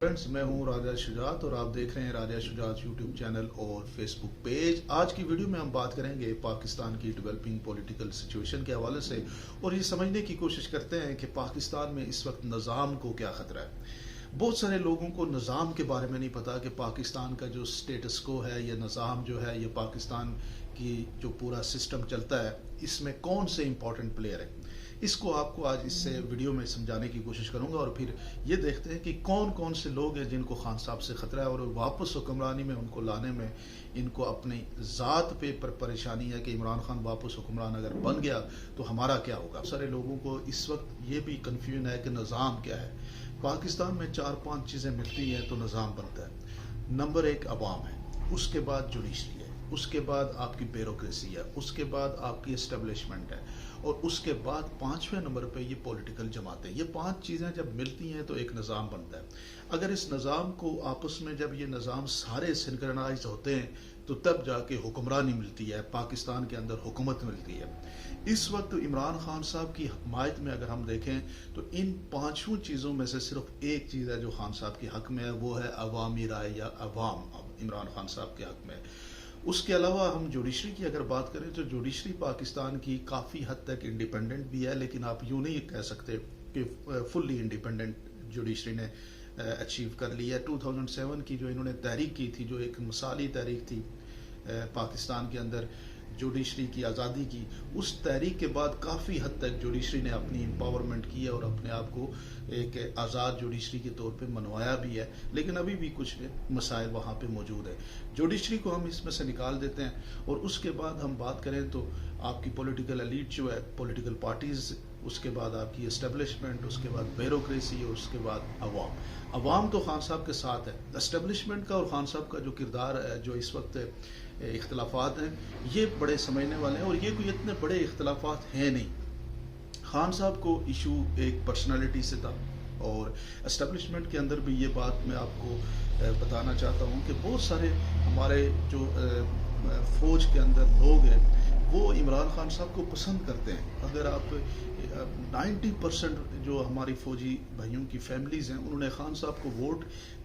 Friends, मैं हूं राजा शुजात और आप देख रहे हैं राजा शुजात यूट्यूब चैनल और फेसबुक पेज। आज की वीडियो में हम बात करेंगे पाकिस्तान की डेवलपिंग पॉलिटिकल सिचुएशन के हवाले से और ये समझने की कोशिश करते हैं कि पाकिस्तान में इस वक्त निज़ाम को क्या ख़तरा है। बहुत सारे लोगों को निज़ाम के बारे में नहीं पता कि पाकिस्तान का जो स्टेटस को है, ये निज़ाम जो है, ये पाकिस्तान की जो पूरा सिस्टम चलता है, इसमें कौन से इंपॉर्टेंट प्लेयर है। इसको आपको आज इससे वीडियो में समझाने की कोशिश करूंगा और फिर ये देखते हैं कि कौन कौन से लोग हैं जिनको खान साहब से ख़तरा है और वापस हुक्मरानी में उनको लाने में इनको अपनी ज़ात पे पर परेशानी है कि इमरान खान वापस हुक्मरान अगर बन गया तो हमारा क्या होगा। सारे लोगों को इस वक्त ये भी कन्फ्यूजन है कि निज़ाम क्या है। पाकिस्तान में 4-5 चीज़ें मिलती हैं तो निज़ाम बनता है। नंबर 1 अवाम है, उसके बाद जुडिशरी है, उसके बाद आपकी ब्यूरोक्रेसी है, उसके बाद आपकी एस्टेब्लिशमेंट है और उसके बाद 5वें नंबर पे ये पॉलिटिकल जमातें। ये 5 चीज़ें जब मिलती हैं तो एक निज़ाम बनता है। अगर इस निज़ाम को आपस में जब ये निज़ाम सारे सिंक्रनाइज होते हैं तो तब जाके हुक्मरानी मिलती है, पाकिस्तान के अंदर हुकूमत मिलती है। इस वक्त इमरान खान साहब की हिमायत में अगर हम देखें तो इन 5 चीज़ों में से सिर्फ एक चीज़ है जो खान साहब के हक में है, वो है अवामी राय या अवाम इमरान खान साहब के हक में। उसके अलावा हम जुडिशरी की अगर बात करें तो जुडिशरी पाकिस्तान की काफ़ी हद तक इंडिपेंडेंट भी है, लेकिन आप यूँ नहीं कह सकते कि फुल्ली इंडिपेंडेंट जुडिशरी ने अचीव कर लिया है। 2007 की जो इन्होंने तहरीक की थी, जो एक मिसाली तहरीक थी पाकिस्तान के अंदर जुडिशरी की आज़ादी की, उस तहरीक के बाद काफ़ी हद तक जुडिशरी ने अपनी एम्पावरमेंट की है और अपने आप को एक आज़ाद जुडिशरी के तौर पे मनवाया भी है, लेकिन अभी भी कुछ मसाइल वहाँ पे मौजूद है। जुडिशरी को हम इसमें से निकाल देते हैं और उसके बाद हम बात करें तो आपकी पॉलिटिकल एलीट जो है, पॉलिटिकल पार्टीज़, उसके बाद आपकी एस्टेब्लिशमेंट, उसके बाद ब्यूरोक्रेसी और उसके बाद अवाम तो खान साहब के साथ है। एस्टेब्लिशमेंट का और खान साहब का जो किरदार है, जो इस वक्त इख्तलाफात हैं, ये बड़े समझने वाले हैं और ये कोई इतने बड़े इख्तलाफात हैं नहीं। खान साहब को इशू एक पर्सनालिटी से था और एस्टेब्लिशमेंट के अंदर भी ये बात मैं आपको बताना चाहता हूँ कि बहुत सारे हमारे जो फ़ौज के अंदर लोग हैं वो इमरान खान साहब को पसंद करते हैं। अगर आप 90% जो हमारी फ़ौजी भाइयों की फैमिलीज़ हैं उन्होंने खान साहब को वोट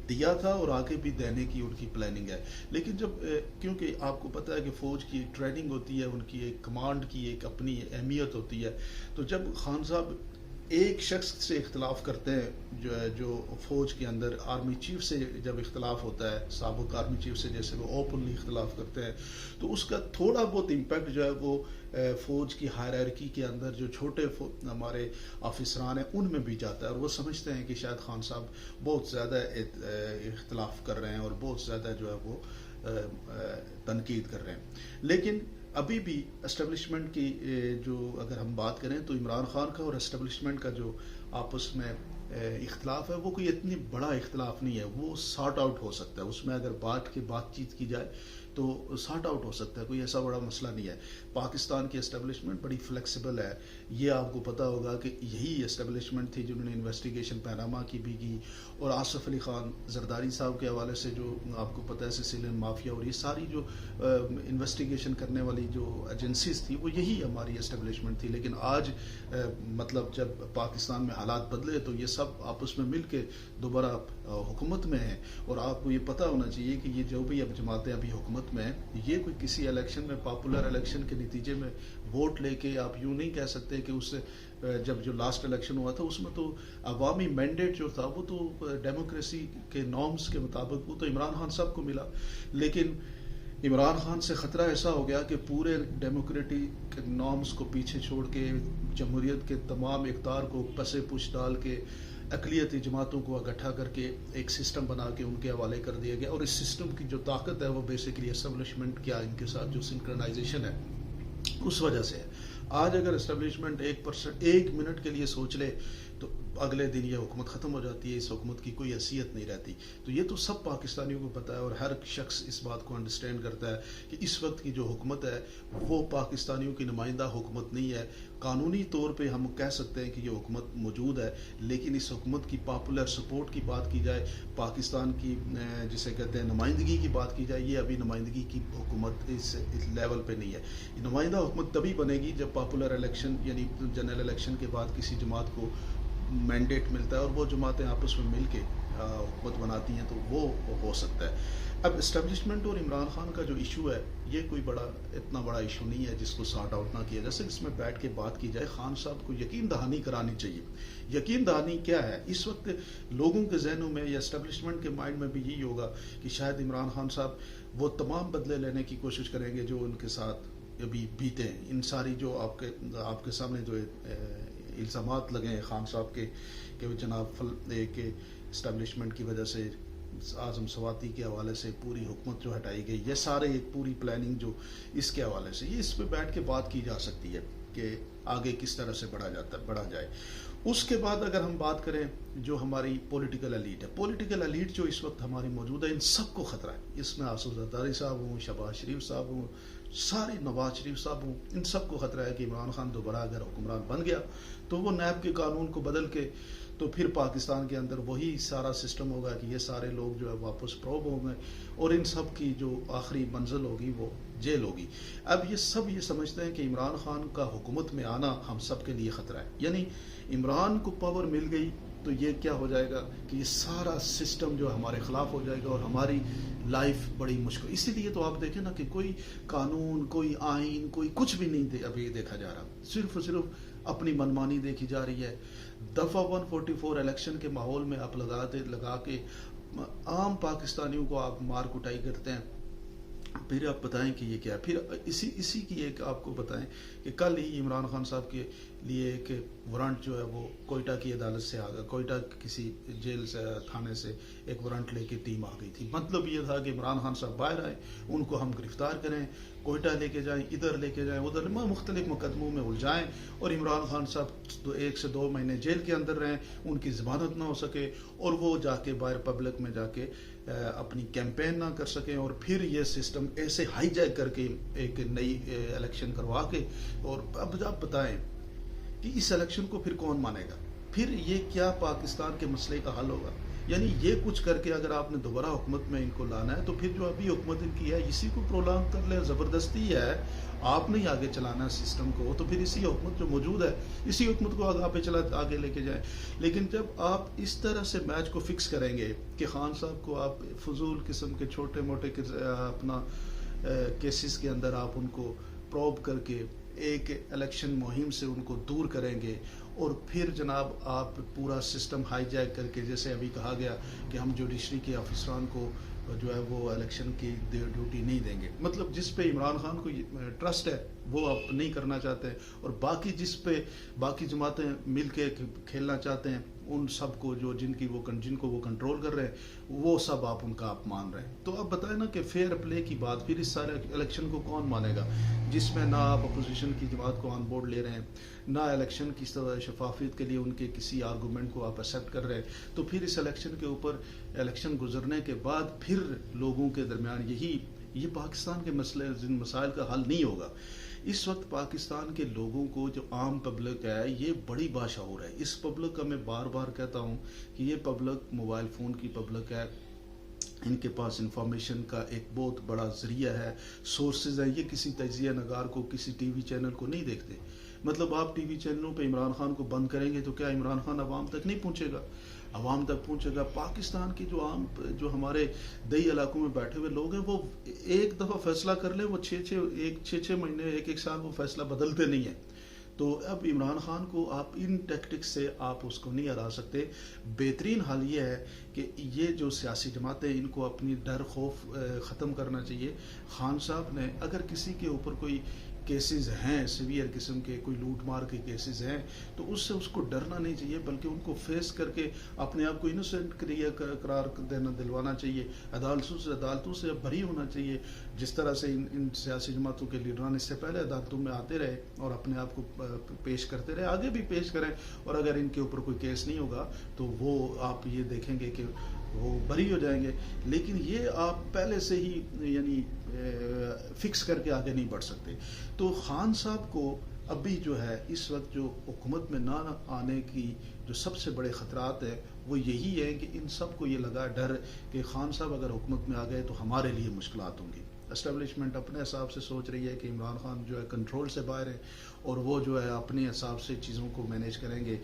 दिया था और आगे भी देने की उनकी प्लानिंग है। लेकिन जब क्योंकि आपको पता है कि फ़ौज की ट्रेनिंग होती है, उनकी एक कमांड की एक अपनी अहमियत होती है, तो जब खान साहब एक शख्स से इख्तलाफ करते हैं, जो फ़ौज के अंदर आर्मी चीफ से जब इख्तलाफ होता है, साबुक आर्मी चीफ से जैसे वो ओपनली इख्तलाफ करते हैं, तो उसका थोड़ा बहुत इम्पैक्ट जो है वो फ़ौज की हायरार्की के अंदर जो छोटे हमारे ऑफिसरान हैं उनमें भी जाता है और वो समझते हैं कि शायद खान साहब बहुत ज़्यादा इख्तलाफ कर रहे हैं और बहुत ज़्यादा जो है वो तनकीद कर रहे हैं। लेकिन अभी भी एस्टेब्लिशमेंट की जो अगर हम बात करें तो इमरान खान का और एस्टेब्लिशमेंट का जो आपस में इख्तलाफ है वो कोई इतनी बड़ा इख्तलाफ नहीं है, वो सॉर्ट आउट हो सकता है। उसमें अगर बातचीत की जाए तो सॉर्ट आउट हो सकता है, कोई ऐसा बड़ा मसला नहीं है। पाकिस्तान की एस्टेब्लिशमेंट बड़ी फ्लेक्सिबल है। ये आपको पता होगा कि यही एस्टेब्लिशमेंट थी जिन्होंने इन्वेस्टिगेशन पैनामा की भी की और आसिफ अली खान जरदारी साहब के हवाले से जो आपको पता है सिसिलियन माफिया और ये सारी जो इन्वेस्टिगेशन करने वाली जो एजेंसीज थी वो यही हमारी एस्टेब्लिशमेंट थी। लेकिन आज मतलब जब पाकिस्तान में हालात बदले तो ये सब आपस में मिल के दोबारा हुकूमत में है और आपको ये पता होना चाहिए कि ये जो भी अब जमातें अभी हुकूमत में है, ये कोई किसी इलेक्शन में पॉपुलर इलेक्शन के नतीजे में वोट लेके आप यूँ नहीं कह सकते कि उससे जब जो लास्ट इलेक्शन हुआ था उसमें तो अवामी मैंडेट जो था वो तो डेमोक्रेसी के नॉर्म्स के मुताबिक वो तो इमरान खान साहब को मिला। लेकिन इमरान खान से ख़तरा ऐसा हो गया कि पूरे डेमोक्रेटिक नॉर्म्स को पीछे छोड़ के जमहूरियत के तमाम इक़्तिदार को पसे पुश डाल के अक़लियती जमातों को इकट्ठा करके एक सिस्टम बना के उनके हवाले कर दिया गया और इस सिस्टम की जो ताकत है वो बेसिकली एस्टेब्लिशमेंट क्या इनके साथ जो सिंक्रनाइजेशन है उस वजह से है। आज अगर एस्टेब्लिशमेंट 1 मिनट के लिए सोच ले तो अगले दिन ये हुकूमत ख़त्म हो जाती है, इस हुकूमत की कोई हैसियत नहीं रहती। तो ये तो सब पाकिस्तानियों को पता है और हर शख्स इस बात को अंडरस्टैंड करता है कि इस वक्त की जो हुकूमत है वो पाकिस्तानियों की नुमाइंदा हुकूमत नहीं है। कानूनी तौर पे हम कह सकते हैं कि ये हुकूमत मौजूद है, लेकिन इस हुकूमत की पॉपुलर सपोर्ट की बात की जाए, पाकिस्तान की जिसे कहते हैं नुमाइंदगी की बात की जाए, ये अभी नुमाइंदगी की हुकूमत इस लेवल पे नहीं है। नुमाइंदा हुकूमत तभी बनेगी जब पॉपुलर इलेक्शन यानी जनरल इलेक्शन के बाद किसी जमात को मैंडेट मिलता है और वो जमातें आपस में मिल के हुकूमत बनाती हैं तो वो हो सकता है। अब इस्टेब्लिशमेंट और इमरान खान का जो इशू है ये कोई इतना बड़ा इशू नहीं है जिसको सॉर्ट आउट ना किया जा सके। इसमें बैठ के बात की जाए, खान साहब को यकीन दहानी करानी चाहिए। यकीन दहानी क्या है, इस वक्त लोगों के जहनों में या इस्टेब्लिशमेंट के माइंड में भी यही होगा कि शायद इमरान खान साहब वो तमाम बदले लेने की कोशिश करेंगे जो उनके साथ अभी बीते हैं। इन सारी जो आपके सामने जो इल्ज़ामात लगे हैं खान साहब के वो जनाब एक इस्टेब्लिशमेंट की वजह से आज़म सवाती के हवाले से पूरी हुकूमत जो हटाई गई, ये सारे एक पूरी प्लानिंग जो इसके हवाले से, ये इस पे बैठ के बात की जा सकती है कि आगे किस तरह से बढ़ा जाए। उसके बाद अगर हम बात करें जो हमारी पॉलिटिकल एलीट है, पॉलिटिकल एलीट जो इस वक्त हमारी मौजूद है, इन सबको ख़तरा है। इसमें आसूद ज़रदारी साहब हूँ, शहबाज शरीफ साहब हूँ, सारे नवाज शरीफ साहब हूँ, इन सबको ख़तरा है कि इमरान खान दोबारा अगर हुक्मरान बन गया तो वो नैब के कानून को बदल के तो फिर पाकिस्तान के अंदर वही सारा सिस्टम होगा कि ये सारे लोग जो है वापस प्रोब होंगे और इन सब की जो आखिरी मंजिल होगी वो जेल होगी। अब ये सब ये समझते हैं कि इमरान खान का हुकूमत में आना हम सब के लिए ख़तरा है, यानी इमरान को पावर मिल गई तो ये क्या हो जाएगा कि ये सारा सिस्टम जो हमारे ख़िलाफ़ हो जाएगा और हमारी लाइफ बड़ी मुश्किल। इसीलिए तो आप देखें ना कि कोई कानून, कोई आइन, कोई कुछ भी नहीं अभी देखा जा रहा, सिर्फ अपनी मनमानी देखी जा रही है। दफ़ा 144 इलेक्शन के माहौल में आप लगा के आम पाकिस्तानियों को आप मार कुटाई करते हैं, फिर आप बताएं कि ये क्या है। फिर इसी की एक आपको बताएं कि कल ही इमरान खान साहब के लिए एक वारंट जो है वो कोयटा की अदालत से आ गया, कोयटा किसी जेल से थाने से एक वारंट लेके टीम आ गई थी। मतलब ये था कि इमरान खान साहब बाहर आए, उनको हम गिरफ्तार करें, कोयटा लेके जाएं, इधर लेके जाएं, उधर मुख्तलिफ मुकदमों में उलझाएं और इमरान खान साहब 1 से 2 महीने जेल के अंदर रहें, उनकी ज़मानत ना हो सके और वो जाके बाहर पब्लिक में जाके अपनी कैंपेन ना कर सकें और फिर ये सिस्टम ऐसे हाईजैक करके एक नई इलेक्शन करवा के, और अब आप बताएं कि इस इलेक्शन को फिर कौन मानेगा, फिर ये क्या पाकिस्तान के मसले का हल होगा। यानी ये कुछ करके अगर आपने दोबारा हुकूमत में इनको लाना है तो फिर जो अभी हुकूमत इनकी है इसी को प्रोलॉन्ग कर ले, ज़बरदस्ती है, आपने ही आगे चलाना है सिस्टम को, तो फिर इसी हुकूमत जो मौजूद है इसी हुकूमत को आगे लेके जाए। लेकिन जब आप इस तरह से मैच को फिक्स करेंगे कि खान साहब को आप फजूल किस्म के छोटे मोटे अपना केसेस के अंदर आप उनको प्रोब करके एक इलेक्शन मुहिम से उनको दूर करेंगे और फिर जनाब आप पूरा सिस्टम हाईजैक करके, जैसे अभी कहा गया कि हम जुडिशरी के अफसरान को जो है वो इलेक्शन की ड्यूटी नहीं देंगे, मतलब जिस पे इमरान खान को ट्रस्ट है वो आप नहीं करना चाहते हैं, और बाकी जमातें मिल के खेलना चाहते हैं, उन सब को जिनको वो कंट्रोल कर रहे हैं वो सब उनका आप मान रहे हैं। तो अब बताएं ना कि फेयर प्ले की बात, फिर इस सारे इलेक्शन को कौन मानेगा जिसमें ना आप अपोजिशन की जमात को ऑन बोर्ड ले रहे हैं, ना इलेक्शन की शफाफियत के लिए उनके किसी आर्गूमेंट को आप एक्सेप्ट कर रहे हैं। तो फिर इस इलेक्शन के ऊपर इलेक्शन गुजरने के बाद फिर लोगों के दरमियान ये पाकिस्तान के मसाइल का हल नहीं होगा। इस वक्त पाकिस्तान के लोगों को, जो आम पब्लिक है, ये बड़ी बाशऊर है। इस पब्लिक का मैं बार बार कहता हूँ कि ये पब्लिक मोबाइल फ़ोन की पब्लिक है, इनके पास इंफॉर्मेशन का एक बहुत बड़ा ज़रिया है, सोर्सेज है। ये किसी तजिया नगार को, किसी टीवी चैनल को नहीं देखते। मतलब आप टीवी चैनलों पे इमरान खान को बंद करेंगे तो क्या इमरान खान अवाम तक नहीं पहुंचेगा? अवाम तक पहुंचेगा। पाकिस्तान की जो हमारे दही इलाकों में बैठे हुए लोग हैं, वो एक दफ़ा फैसला कर ले, वो 6 महीने 1 साल वो फैसला बदलते नहीं है। तो अब इमरान खान को आप इन टैक्टिक्स से आप उसको नहीं हरा सकते। बेहतरीन हाल ये है कि ये जो सियासी जमातें, इनको अपनी डर खौफ ख़त्म करना चाहिए। खान साहब ने अगर किसी के ऊपर कोई केसेस हैं, सीवियर किस्म के कोई लूट मार के केसेस हैं, तो उससे उसको डरना नहीं चाहिए, बल्कि उनको फेस करके अपने आप को इनोसेंट करार दिलवाना चाहिए। अदालतों से बरी होना चाहिए। जिस तरह से इन सियासी जमातों के लीडरान इससे पहले अदालतों में आते रहे और अपने आप को पेश करते रहे, आगे भी पेश करें, और अगर इनके ऊपर कोई केस नहीं होगा तो वो आप ये देखेंगे कि वो बरी हो जाएंगे। लेकिन ये आप पहले से ही यानी फिक्स करके आगे नहीं बढ़ सकते। तो खान साहब को अभी जो है इस वक्त जो हुकूमत में ना आने की जो सबसे बड़े ख़तरात हैं वो यही है कि इन सब को ये लगा डर कि खान साहब अगर हुकूमत में आ गए तो हमारे लिए मुश्किलात होंगी। اسٹیبلشمنٹ اپنے حساب سے سوچ رہی ہے کہ عمران خان جو ہے کنٹرول سے باہر ہے اور وہ جو ہے اپنے حساب سے چیزوں کو مینیج کریں گے.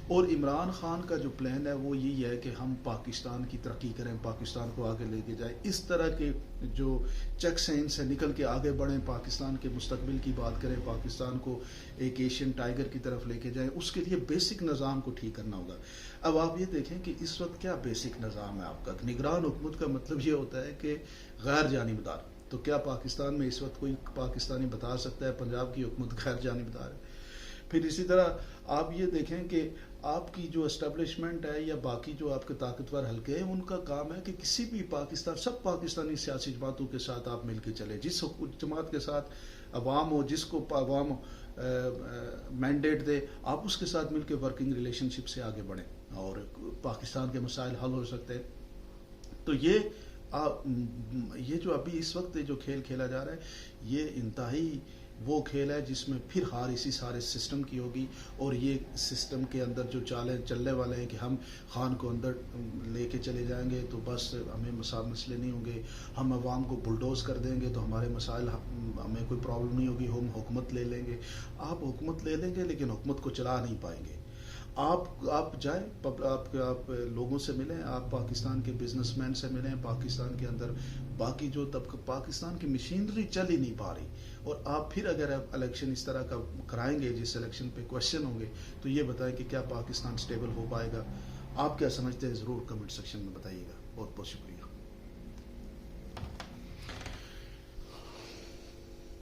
اور عمران خان کا جو پلان ہے وہ یہی ہے کہ ہم پاکستان کی ترقی کریں, پاکستان کو آگے لے کے جائیں, اس طرح کے جو چیکس ہیں ان سے نکل کے آگے بڑھیں, پاکستان کے مستقبل کی بات کریں, پاکستان کو ایک ایشین ٹائیگر کی طرف لے کے جائیں. اس کے لیے بیسک نظام کو ٹھیک کرنا ہوگا. اب آپ یہ دیکھیں کہ اس وقت کیا بیسک نظام ہے آپ کا. نگران حکومت کا مطلب یہ ہوتا ہے کہ غیر جانبدار. تو کیا پاکستان میں اس وقت کوئی پاکستانی بتا سکتا ہے پنجاب کی حکومت غیر جانبدار ہے؟ پھر اسی طرح آپ یہ دیکھیں کہ آپ کی جو اسٹیبلشمنٹ ہے یا باقی جو آپ کے طاقتور حلقے ہیں ان کا کام ہے کہ کسی بھی سب پاکستانی سیاسی جماعتوں کے ساتھ آپ مل کے چلیں. جس جماعت کے ساتھ عوام ہو, جس کو عوام مینڈیٹ دے, آپ اس کے ساتھ مل کے ورکنگ ریلیشن شپ سے آگے بڑھیں اور پاکستان کے مسائل حل ہو سکتے ہیں. تو یہ جو ابھی اس وقت جو کھیل کھیلا جا رہا ہے یہ انتہائی وہ کھیل ہے جس میں پھر ہار اسی سارے سسٹم کی ہوگی. اور یہ سسٹم کے اندر جو چالیں چلنے والے ہیں کہ ہم خان کو اندر لے کے چلے جائیں گے تو بس ہمیں مسئلے نہیں ہوں گے, ہم عوام کو بلڈوز کر دیں گے تو ہمارے مسائل ہمیں کوئی پرابلم نہیں ہوگی, ہم حکومت لے لیں گے. آپ حکومت لے لیں گے لیکن حکومت کو چلا نہیں پائیں گے. آپ جائیں, آپ لوگوں سے ملیں, آپ پاکستان کے بزنس مین سے ملیں, پاکستان کے اندر باقی جو طبقہ, پاکستان کی مشینری چل ہی نہیں پا رہی. اور آپ پھر اگر الیکشن اس طرح کا کرائیں گے جس الیکشن پہ کوشچن ہوں گے تو یہ بتائیں کہ کیا پاکستان سٹیبل ہو پائے گا. آپ کیا سمجھتے ہیں ضرور کمنٹ سیکشن میں بتائیے گا. بہت بہت شکریہ.